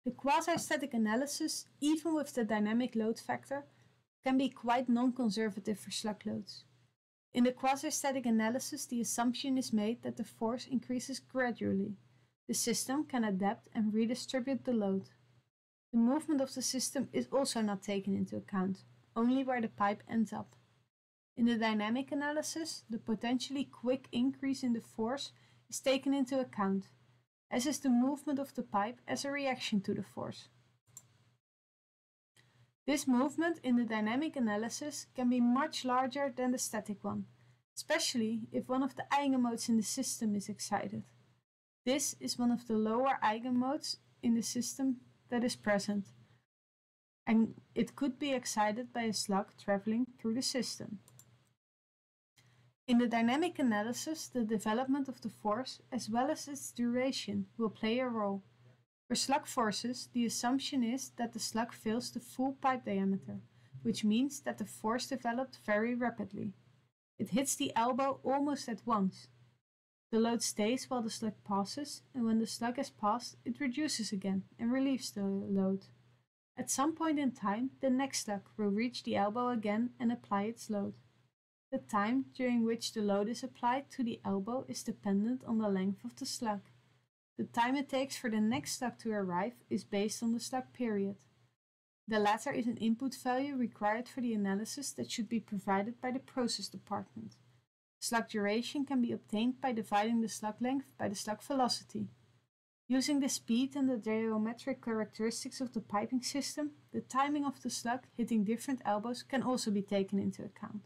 The quasi-static analysis, even with the dynamic load factor, can be quite non-conservative for slug loads. In the quasi-static analysis, the assumption is made that the force increases gradually. The system can adapt and redistribute the load. The movement of the system is also not taken into account, only where the pipe ends up. In the dynamic analysis, the potentially quick increase in the force is taken into account, as is the movement of the pipe as a reaction to the force. This movement in the dynamic analysis can be much larger than the static one, especially if one of the eigenmodes in the system is excited. This is one of the lower eigenmodes in the system that is present, and it could be excited by a slug traveling through the system. In the dynamic analysis, the development of the force as well as its duration will play a role. For slug forces, the assumption is that the slug fills the full pipe diameter, which means that the force developed very rapidly. It hits the elbow almost at once. The load stays while the slug passes, and when the slug has passed, it reduces again and relieves the load. At some point in time, the next slug will reach the elbow again and apply its load. The time during which the load is applied to the elbow is dependent on the length of the slug. The time it takes for the next slug to arrive is based on the slug period. The latter is an input value required for the analysis that should be provided by the process department. Slug duration can be obtained by dividing the slug length by the slug velocity. Using the speed and the geometric characteristics of the piping system, the timing of the slug hitting different elbows can also be taken into account.